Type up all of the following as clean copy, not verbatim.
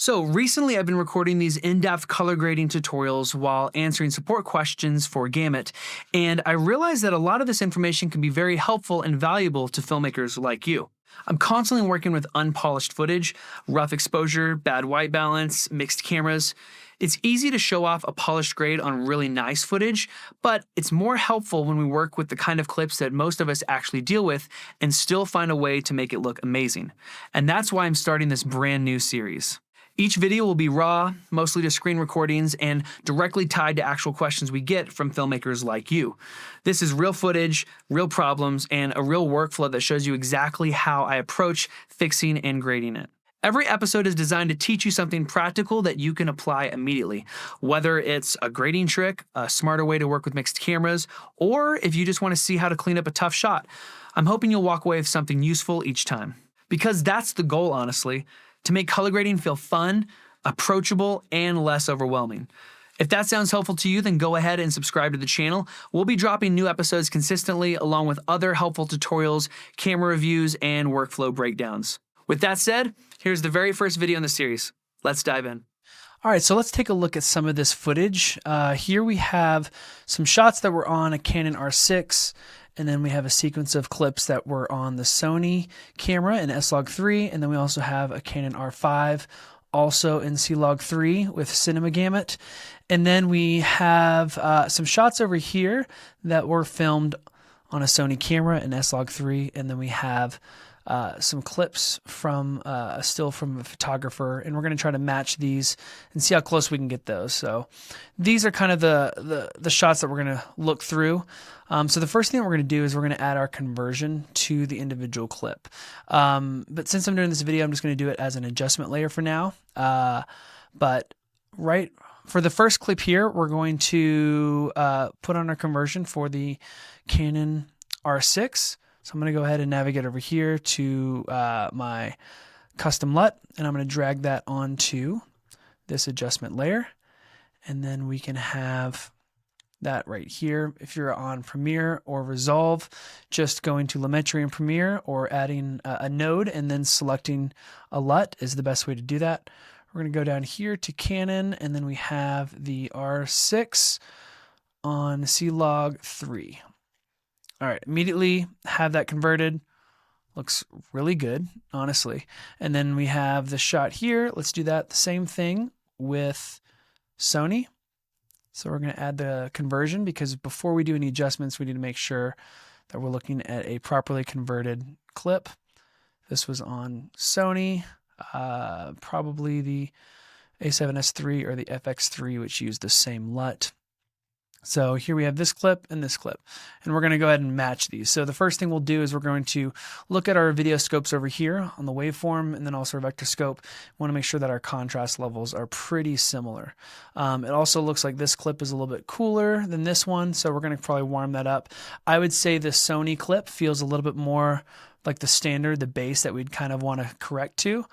So recently I've been recording these in-depth color grading tutorials while answering support questions for Gamut, and I realized that a lot of this information can be very helpful and valuable to filmmakers like you. I'm constantly working with unpolished footage, rough exposure, bad white balance, mixed cameras. It's easy to show off a polished grade on really nice footage, but it's more helpful when we work with the kind of clips that most of us actually deal with and still find a way to make it look amazing. And that's why I'm starting this brand new series. Each video will be raw, mostly to screen recordings, and directly tied to actual questions we get from filmmakers like you. This is real footage, real problems, and a real workflow that shows you exactly how I approach fixing and grading it. Every episode is designed to teach you something practical that you can apply immediately, whether it's a grading trick, a smarter way to work with mixed cameras, or if you just want to see how to clean up a tough shot. I'm hoping you'll walk away with something useful each time. Because that's the goal, honestly. To make color grading feel fun, approachable, and less overwhelming. If that sounds helpful to you, then go ahead and subscribe to the channel. We'll be dropping new episodes consistently along with other helpful tutorials, camera reviews, and workflow breakdowns. With that said, here's the very first video in the series. Let's dive in. All right, so let's take a look at some of this footage. Here we have some shots that were on a Canon R6, and then we have a sequence of clips that were on the Sony camera in S-Log3, and then we also have a Canon R5, also in S-Log3 with Cinema Gamut. And then we have some shots over here that were filmed on a Sony camera in S-Log3, and then we have some clips from a still from a photographer, and we're going to try to match these and see how close we can get those. So these are kind of the shots that we're going to look through. So the first thing that we're going to do is we're going to add our conversion to the individual clip. But since I'm doing this video, I'm just going to do it as an adjustment layer for now. But right for the first clip here, we're going to put on our conversion for the Canon R6. So I'm going to go ahead and navigate over here to my custom LUT, and I'm going to drag that onto this adjustment layer. And then we can have that right here. If you're on Premiere or Resolve, just going to Colorimetry in Premiere or adding a node and then selecting a LUT is the best way to do that. We're going to go down here to Canon, and then we have the R6 on S-Log3. All right, immediately have that converted. Looks really good, honestly. And then we have the shot here. Let's do that, the same thing with Sony. So we're going to add the conversion because before we do any adjustments, we need to make sure that we're looking at a properly converted clip. This was on Sony, probably the A7S III or the FX3, which used the same LUT. So here we have this clip and this clip, and we're going to go ahead and match these. So the first thing we'll do is we're going to look at our video scopes over here on the waveform and then also our vector scope. We want to make sure that our contrast levels are pretty similar. It also looks like this clip is a little bit cooler than this one, so we're going to probably warm that up. I would say the Sony clip feels a little bit more like the standard, the base that we'd kind of want to correct to.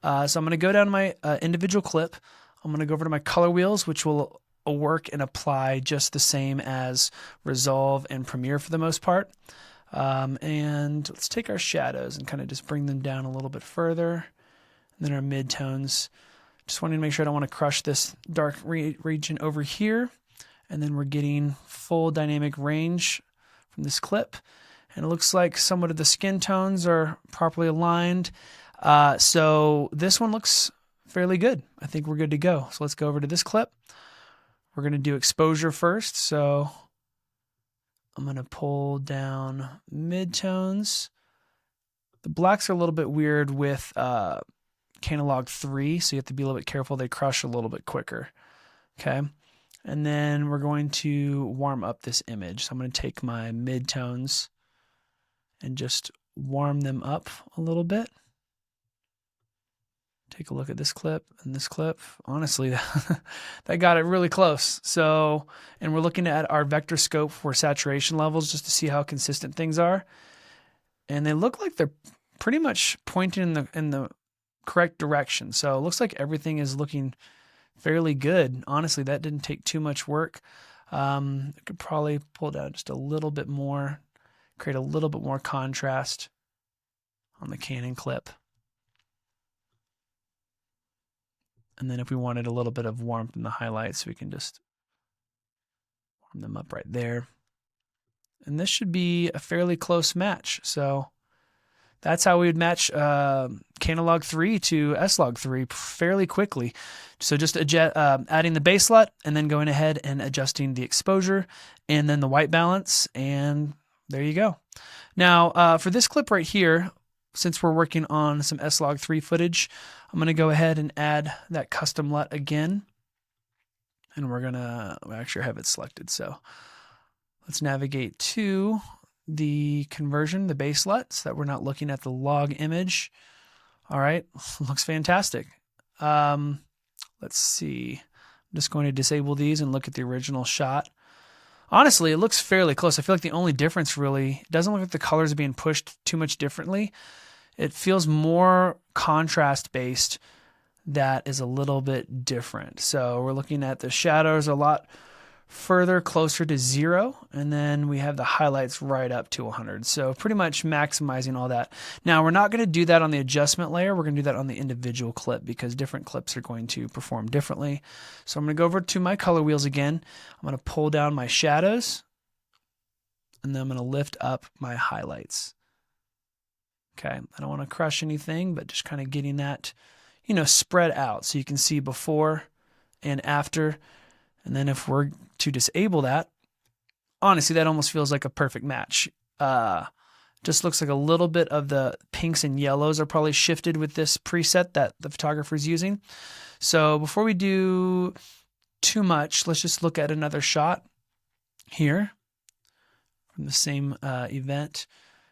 So I'm going to go down my individual clip. I'm going to go over to my color wheels, which will work and apply just the same as Resolve and Premiere for the most part. And let's take our shadows and kind of just bring them down a little bit further. And then our midtones. Just wanting to make sure I don't want to crush this dark region over here. And then we're getting full dynamic range from this clip. And it looks like somewhat of the skin tones are properly aligned. So this one looks fairly good. I think we're good to go. So let's go over to this clip. We're going to do exposure first, so I'm going to pull down midtones. The blacks are a little bit weird with Canon Log 3, so you have to be a little bit careful. They crush a little bit quicker, okay? And then we're going to warm up this image. So I'm going to take my midtones and just warm them up a little bit. Take a look at this clip and this clip. Honestly, that got it really close. So, and we're looking at our vector scope for saturation levels just to see how consistent things are. And they look like they're pretty much pointing in the correct direction. So it looks like everything is looking fairly good. Honestly, that didn't take too much work. I could probably pull down just a little bit more, create a little bit more contrast on the Canon clip. And then if we wanted a little bit of warmth in the highlights, we can just warm them up right there. And this should be a fairly close match. So that's how we would match Canon Log3 to S-Log3 fairly quickly. So just adding the base LUT and then going ahead and adjusting the exposure and then the white balance, and there you go. Now for this clip right here, since we're working on some S-Log3 footage, I'm going to go ahead and add that custom LUT again. And we're going to actually have it selected. So let's navigate to the conversion, the base LUT, so that we're not looking at the log image. All right, looks fantastic. Let's see. I'm just going to disable these and look at the original shot. Honestly, it looks fairly close. I feel like the only difference really, it doesn't look like the colors are being pushed too much differently. It feels more contrast based. That is a little bit different. So we're looking at the shadows a lot further closer to 0, and then we have the highlights right up to 100. So pretty much maximizing all that. Now we're not going to do that on the adjustment layer. We're going to do that on the individual clip because different clips are going to perform differently. So I'm going to go over to my color wheels again. I'm going to pull down my shadows, and then I'm going to lift up my highlights. Okay, I don't want to crush anything, but just kind of getting that, you know, spread out so you can see before and after. And then if we're to disable that, honestly, that almost feels like a perfect match. Just looks like a little bit of the pinks and yellows are probably shifted with this preset that the photographer is using. So before we do too much, let's just look at another shot here from the same event.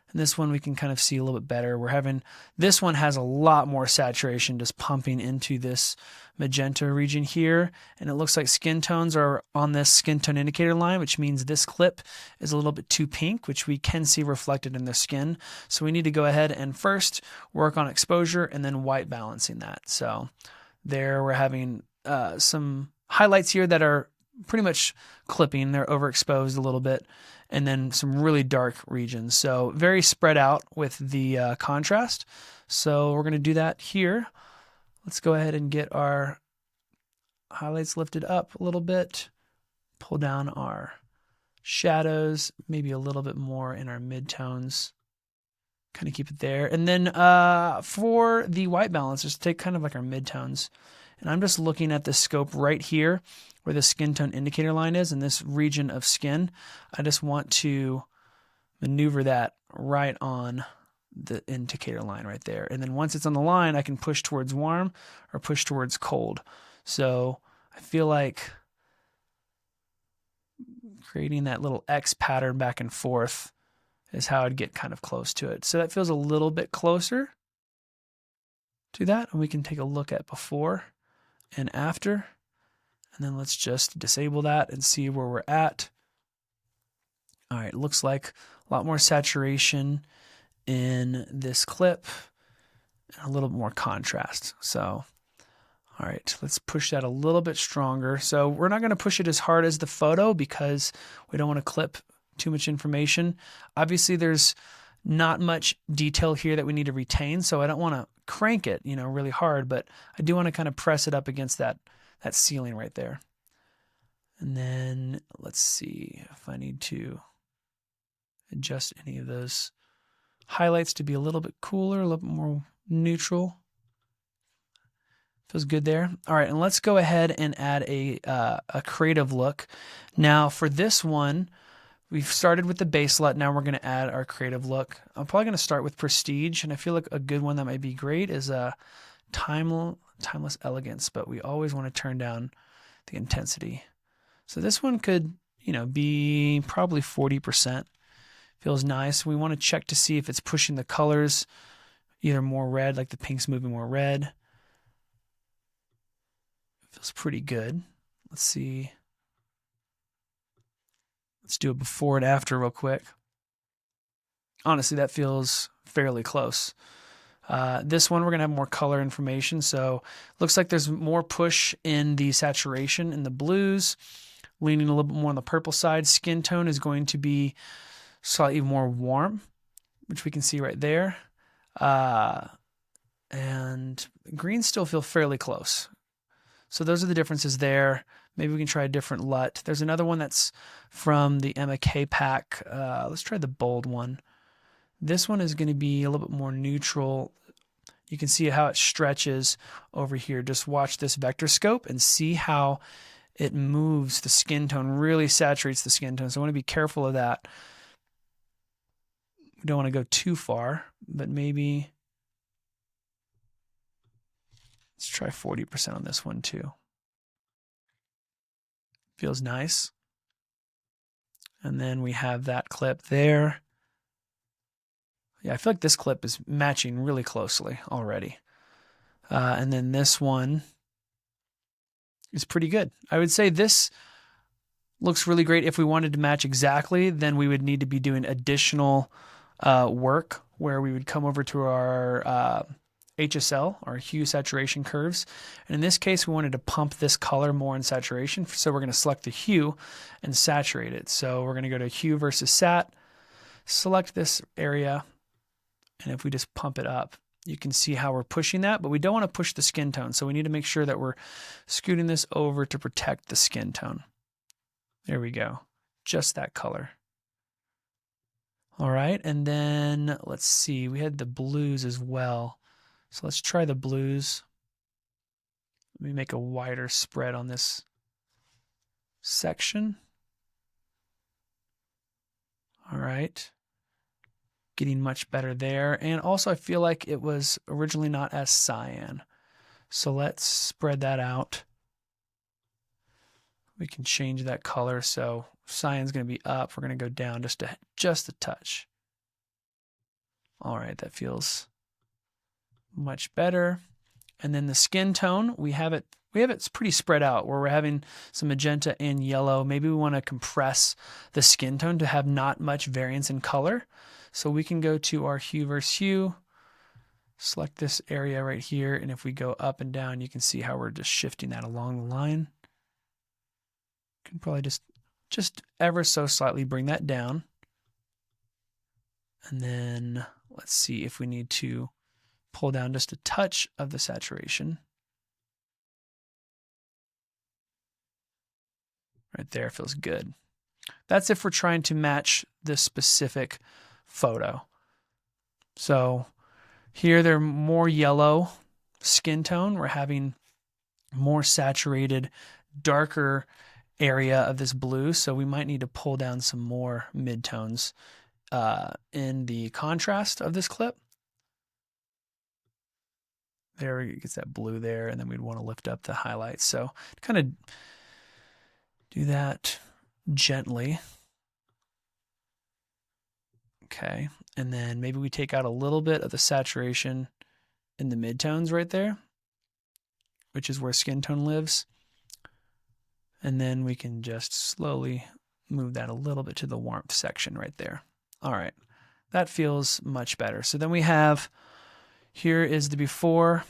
And this one we can kind of see a little bit better. This one has a lot more saturation just pumping into this magenta region here. And it looks like skin tones are on this skin tone indicator line, which means this clip is a little bit too pink, which we can see reflected in the skin. So we need to go ahead and first work on exposure and then white balancing that. So there we're having some highlights here that are pretty much clipping. They're overexposed a little bit. And then some really dark regions. So very spread out with the contrast. So we're going to do that here. Let's go ahead and get our highlights lifted up a little bit. Pull down our shadows, maybe a little bit more in our midtones. Kind of keep it there. And then for the white balance, just take kind of like our midtones. And I'm just looking at the scope right here where the skin tone indicator line is in this region of skin. I just want to maneuver that right on the indicator line right there. And then once it's on the line, I can push towards warm or push towards cold. So I feel like creating that little X pattern back and forth is how I'd get kind of close to it. So that feels a little bit closer to that. And we can take a look at before and after. And then let's just disable that and see where we're at. All right, looks like a lot more saturation in this clip and a little bit more contrast. So, all right, let's push that a little bit stronger. So we're not going to push it as hard as the photo because we don't want to clip too much information. Obviously, there's not much detail here that we need to retain, so I don't want to crank it, you know, really hard, but I do want to kind of press it up against that ceiling right there. And then let's see if I need to adjust any of those highlights to be a little bit cooler, a little bit more neutral. Feels good there. All right, and let's go ahead and add a creative look. Now for this one, we've started with the base LUT. Now we're going to add our creative look. I'm probably going to start with Prestige, and I feel like a good one that might be great is a Timeless Elegance, but we always want to turn down the intensity. So this one could, you know, be probably 40%. Feels nice. We want to check to see if it's pushing the colors either more red, like the pink's moving more red. Feels pretty good. Let's see. Let's do a before and after real quick. Honestly, that feels fairly close. This one, we're going to have more color information. So looks like there's more push in the saturation in the blues, leaning a little bit more on the purple side. Skin tone is going to be slightly more warm, which we can see right there. And greens still feel fairly close. So those are the differences there. Maybe we can try a different LUT. There's another one that's from the Emma K pack. Let's try the bold one. This one is going to be a little bit more neutral. You can see how it stretches over here. Just watch this vector scope and see how it moves the skin tone, really saturates the skin tone. So I want to be careful of that. We don't want to go too far, but maybe let's try 40% on this one too. Feels nice. And then we have that clip there. Yeah, I feel like this clip is matching really closely already. And then this one is pretty good. I would say this looks really great. If we wanted to match exactly, then we would need to be doing additional work where we would come over to our HSL, our hue saturation curves. And in this case, we wanted to pump this color more in saturation. So we're going to select the hue and saturate it. So we're going to go to hue versus sat, select this area. And if we just pump it up, you can see how we're pushing that, but we don't want to push the skin tone. So we need to make sure that we're scooting this over to protect the skin tone. There we go. Just that color. All right. And then let's see, we had the blues as well. So let's try the blues. Let me make a wider spread on this section. All right. Getting much better there. And also I feel like it was originally not as cyan. So let's spread that out. We can change that color. So cyan's going to be up. We're going to go down just a touch. All right, that feels much better. And then the skin tone, we have it pretty spread out where we're having some magenta and yellow. Maybe we want to compress the skin tone to have not much variance in color. So we can go to our hue versus hue, select this area right here, and if we go up and down, you can see how we're just shifting that along the line. Can probably just ever so slightly bring that down. And then let's see if we need to pull down just a touch of the saturation. Right there feels good. That's if we're trying to match this specific photo. So here they're more yellow skin tone. We're having more saturated, darker area of this blue. So we might need to pull down some more midtones in the contrast of this clip. There it gets that blue there, and then we'd want to lift up the highlights. So kind of do that gently. Okay, and then maybe we take out a little bit of the saturation in the midtones right there, which is where skin tone lives. And then we can just slowly move that a little bit to the warmth section right there. All right, that feels much better. So then we have, here is the before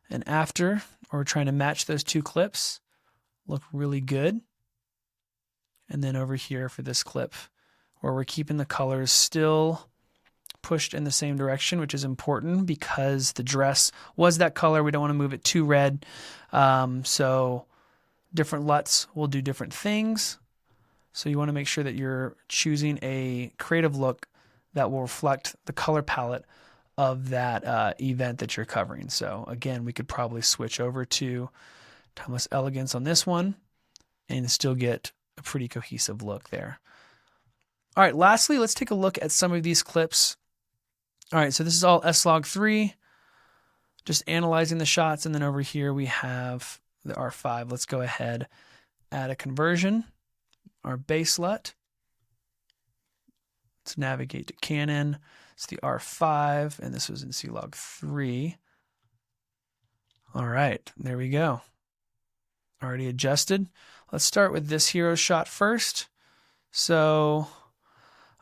and after. We're trying to match those two clips. Look really good. And then over here for this clip, where we're keeping the colors still pushed in the same direction, which is important because the dress was that color. We don't want to move it too red. So different LUTs will do different things. So you want to make sure that you're choosing a creative look that will reflect the color palette of that event that you're covering. So again, we could probably switch over to Timeless Elegance on this one and still get a pretty cohesive look there. All right, lastly, let's take a look at some of these clips. All right, so this is all S-Log3, just analyzing the shots, and then over here we have the R5. Let's go ahead, add a conversion, our BaseLUT. Let's navigate to Canon. It's the R5, and this was in S-Log3. All right, there we go. Already adjusted. Let's start with this hero shot first. So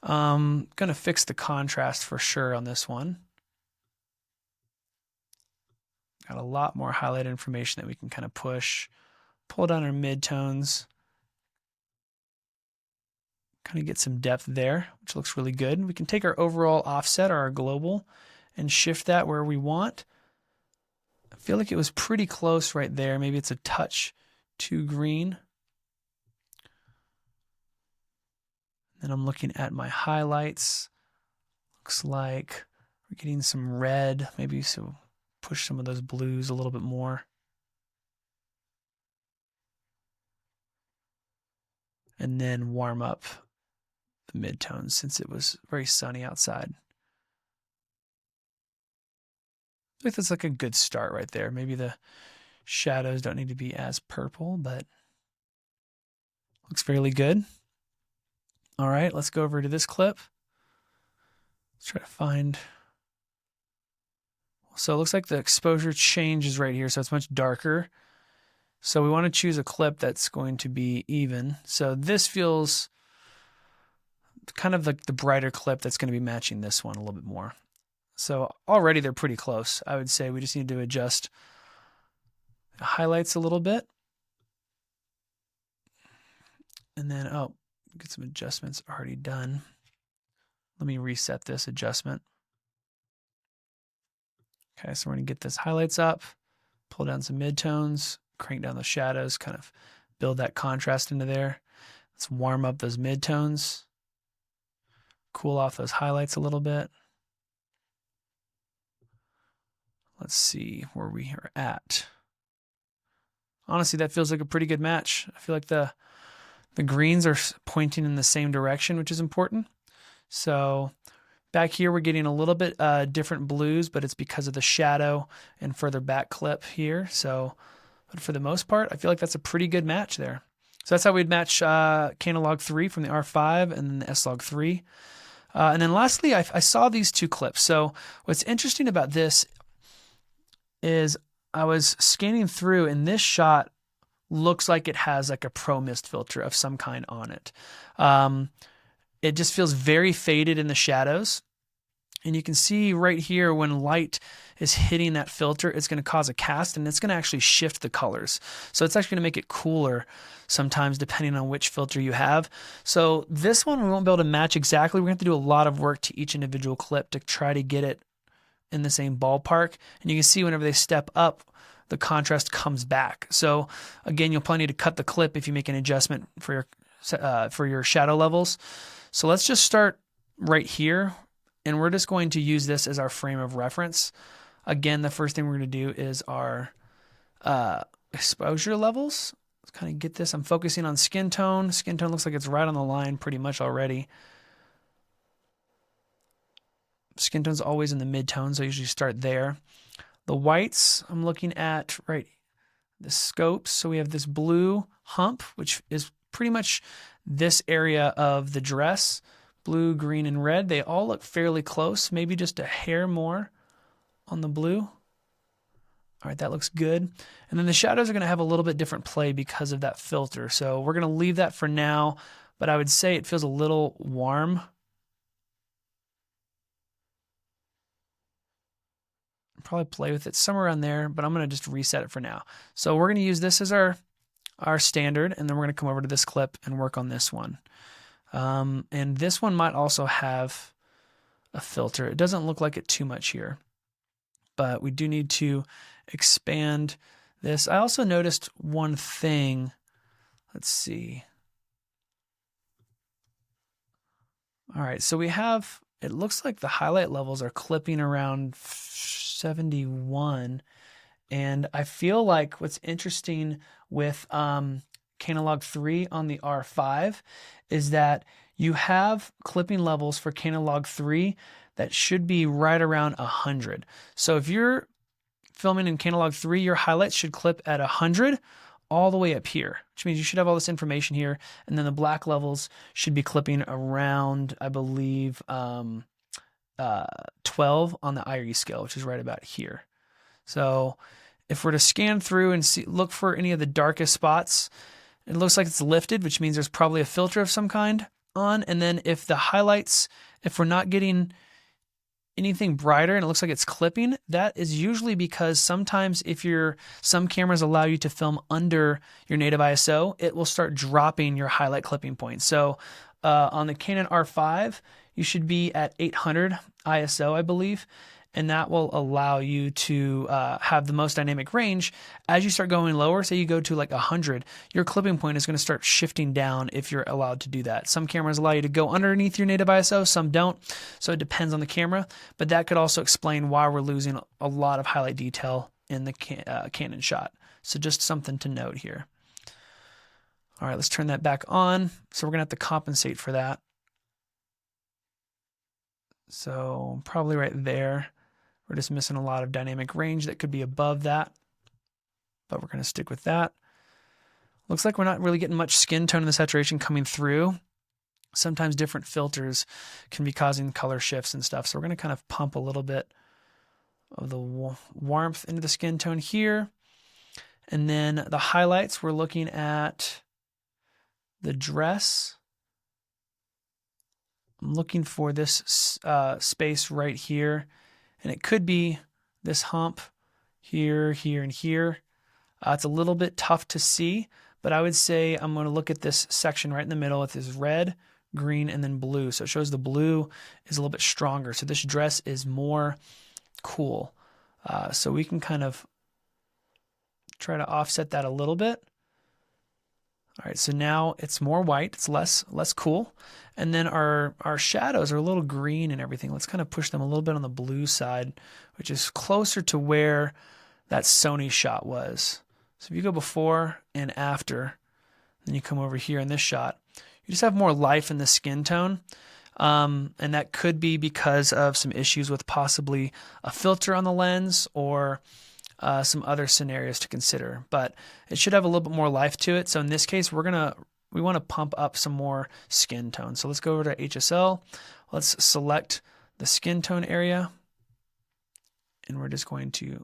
I'm going to fix the contrast for sure on this one. Got a lot more highlight information that we can kind of push. Pull down our midtones. Kind of get some depth there, which looks really good. We can take our overall offset or our global and shift that where we want. I feel like it was pretty close right there. Maybe it's a touch too green. Then I'm looking at my highlights. Looks like we're getting some red. Maybe so push some of those blues a little bit more. And then warm up the midtones since it was very sunny outside. I think that's like a good start right there. Maybe the shadows don't need to be as purple, but looks fairly good. All right, let's go over to this clip. Let's try to find. So it looks like the exposure changes right here, so it's much darker. So we want to choose a clip that's going to be even. So this feels kind of like the brighter clip that's going to be matching this one a little bit more. So already they're pretty close. I would say we just need to adjust the highlights a little bit. And then, oh, get some adjustments already done. Let me reset this adjustment. Okay, so we're going to get this highlights up, pull down some midtones, crank down the shadows, kind of build that contrast into there. Let's warm up those midtones, cool off those highlights a little bit. Let's see where we are at. Honestly, that feels like a pretty good match. I feel like the greens are pointing in the same direction, which is important. So back here, we're getting a little bit different blues, but it's because of the shadow and further back clip here. So, but for the most part, I feel like that's a pretty good match there. So that's how we'd match Canon Log3 from the R5 and then the S-Log3. And then lastly, I saw these two clips. So what's interesting about this is I was scanning through, and this shot looks like it has like a pro mist filter of some kind on it. It just feels very faded in the shadows. And you can see right here when light is hitting that filter, it's going to cause a cast, and it's going to actually shift the colors. So it's actually going to make it cooler sometimes depending on which filter you have. So this one we won't be able to match exactly. We're going to have to do a lot of work to each individual clip to try to get it in the same ballpark. And you can see whenever they step up, the contrast comes back. So again, you'll probably need to cut the clip if you make an adjustment for your shadow levels. So let's just start right here, and we're just going to use this as our frame of reference. Again, the first thing we're going to do is our exposure levels. Let's kind of get this. I'm focusing on skin tone. Skin tone looks like it's right on the line pretty much already. Skin tone's always in the mid-tone, so I usually start there. The whites, I'm looking at right the scopes. So we have this blue hump, which is pretty much this area of the dress. Blue, green, and red. They all look fairly close, maybe just a hair more on the blue. All right, that looks good. And then the shadows are going to have a little bit different play because of that filter. So we're going to leave that for now, but I would say it feels a little warm. Probably play with it somewhere around there, but I'm going to just reset it for now. So we're going to use this as our standard, and then we're going to come over to this clip and work on this one. And this one might also have a filter. It doesn't look like it too much here, but we do need to expand this. I also noticed one thing. Let's see. All right, so we have, it looks like the highlight levels are clipping around 71. And I feel like what's interesting with Canon Log3 on the R5 is that you have clipping levels for Canon Log3 that should be right around 100. So if you're filming in Canon Log3, your highlights should clip at 100 all the way up here, which means you should have all this information here. And then the black levels should be clipping around, I believe, 12 on the IRE scale, which is right about here. So if we're to scan through and look for any of the darkest spots, it looks like it's lifted, which means there's probably a filter of some kind on. And then if the highlights, if we're not getting anything brighter and it looks like it's clipping, that is usually because sometimes if some cameras allow you to film under your native ISO, it will start dropping your highlight clipping point. So on the Canon R5, you should be at 800 ISO, I believe. and that will allow you to have the most dynamic range. As you start going lower, say you go to like 100, your clipping point is going to start shifting down if you're allowed to do that. Some cameras allow you to go underneath your native ISO, some don't, so it depends on the camera, but that could also explain why we're losing a lot of highlight detail in the Canon shot. So just something to note here. All right, let's turn that back on. So we're going to have to compensate for that. So probably right there. We're just missing a lot of dynamic range that could be above that, but we're going to stick with that. Looks like we're not really getting much skin tone in the saturation coming through. Sometimes different filters can be causing color shifts and stuff. So we're going to kind of pump a little bit of the warmth into the skin tone here. And then the highlights, we're looking at the dress. I'm looking for this space right here, and it could be this hump here, here, and here. It's a little bit tough to see, but I would say I'm going to look at this section right in the middle with this red, green, and then blue. So it shows the blue is a little bit stronger. So this dress is more cool. So we can kind of try to offset that a little bit. All right, so now it's more white, it's less cool. And then our shadows are a little green and everything. Let's kind of push them a little bit on the blue side, which is closer to where that Sony shot was. So if you go before and after, then you come over here in this shot, you just have more life in the skin tone. And that could be because of some issues with possibly a filter on the lens or some other scenarios to consider, but it should have a little bit more life to it. So in this case, we want to pump up some more skin tone. So let's go over to HSL. Let's select the skin tone area, and we're just going to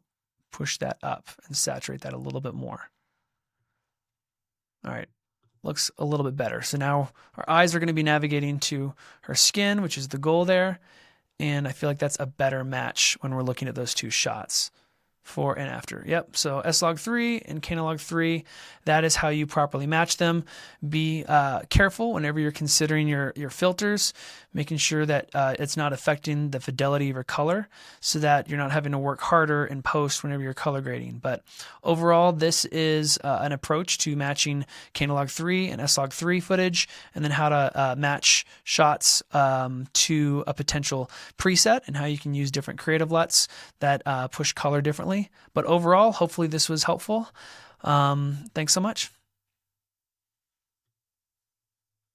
push that up and saturate that a little bit more. All right, looks a little bit better. So now our eyes are going to be navigating to her skin, which is the goal there, and I feel like that's a better match when we're looking at those two shots. Before and after. Yep. So S-Log3 and Canon Log3, that is how you properly match them. Be careful whenever you're considering your filters, making sure that it's not affecting the fidelity of your color so that you're not having to work harder in post whenever you're color grading. But overall, this is an approach to matching Canon Log3 and S-Log3 footage, and then how to match shots to a potential preset and how you can use different creative LUTs that push color differently. But overall, hopefully this was helpful. Thanks so much.